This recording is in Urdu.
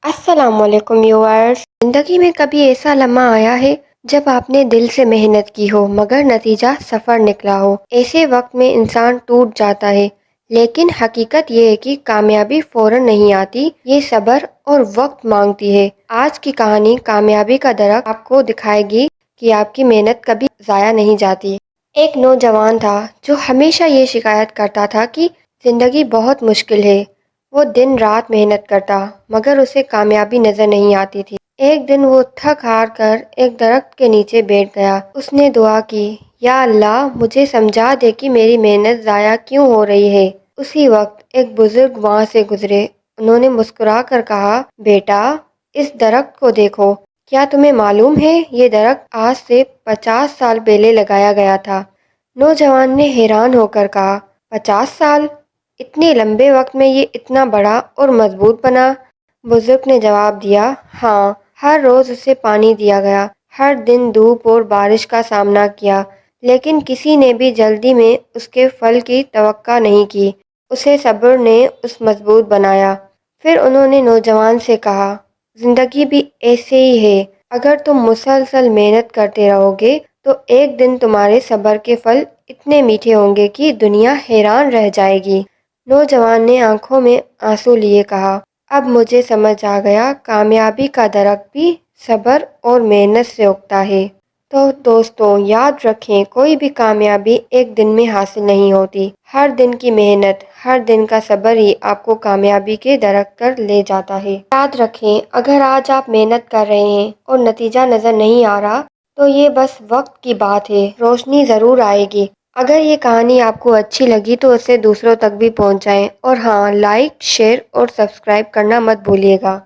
السلام علیکم ویورز۔ زندگی میں کبھی ایسا لمحہ آیا ہے جب آپ نے دل سے محنت کی ہو مگر نتیجہ صفر نکلا ہو؟ ایسے وقت میں انسان ٹوٹ جاتا ہے، لیکن حقیقت یہ ہے کہ کامیابی فوراً نہیں آتی، یہ صبر اور وقت مانگتی ہے۔ آج کی کہانی کامیابی کا درخت آپ کو دکھائے گی کہ آپ کی محنت کبھی ضائع نہیں جاتی۔ ایک نوجوان تھا جو ہمیشہ یہ شکایت کرتا تھا کہ زندگی بہت مشکل ہے۔ وہ دن رات محنت کرتا مگر اسے کامیابی نظر نہیں آتی تھی۔ ایک دن وہ تھک ہار کر ایک درخت کے نیچے بیٹھ گیا۔ اس نے دعا کی، یا اللہ مجھے سمجھا دے کہ میری محنت ضائع کیوں ہو رہی ہے۔ اسی وقت ایک بزرگ وہاں سے گزرے۔ انہوں نے مسکرا کر کہا، بیٹا اس درخت کو دیکھو، کیا تمہیں معلوم ہے یہ درخت آج سے 50 سال پہلے لگایا گیا تھا؟ نوجوان نے حیران ہو کر کہا، 50 سال؟ اتنے لمبے وقت میں یہ اتنا بڑا اور مضبوط بنا؟ بزرگ نے جواب دیا، ہاں، ہر روز اسے پانی دیا گیا، ہر دن دھوپ اور بارش کا سامنا کیا، لیکن کسی نے بھی جلدی میں اس کے پھل کی توقع نہیں کی۔ اسے صبر نے اس مضبوط بنایا۔ پھر انہوں نے نوجوان سے کہا، زندگی بھی ایسے ہی ہے، اگر تم مسلسل محنت کرتے رہو گے تو ایک دن تمہارے صبر کے پھل اتنے میٹھے ہوں گے کہ دنیا حیران رہ جائے گی۔ نوجوان نے آنکھوں میں آنسو لیے کہا، اب مجھے سمجھ آ گیا، کامیابی کا درخت بھی صبر اور محنت سے اگتا ہے۔ تو دوستوں یاد رکھیں، کوئی بھی کامیابی ایک دن میں حاصل نہیں ہوتی۔ ہر دن کی محنت، ہر دن کا صبر ہی آپ کو کامیابی کے درخت پر لے جاتا ہے۔ یاد رکھیں، اگر آج آپ محنت کر رہے ہیں اور نتیجہ نظر نہیں آ رہا تو یہ بس وقت کی بات ہے، روشنی ضرور آئے گی۔ اگر یہ کہانی آپ کو اچھی لگی تو اسے دوسروں تک بھی پہنچائیں، اور ہاں، لائک، شیئر اور سبسکرائب کرنا مت بھولیے گا۔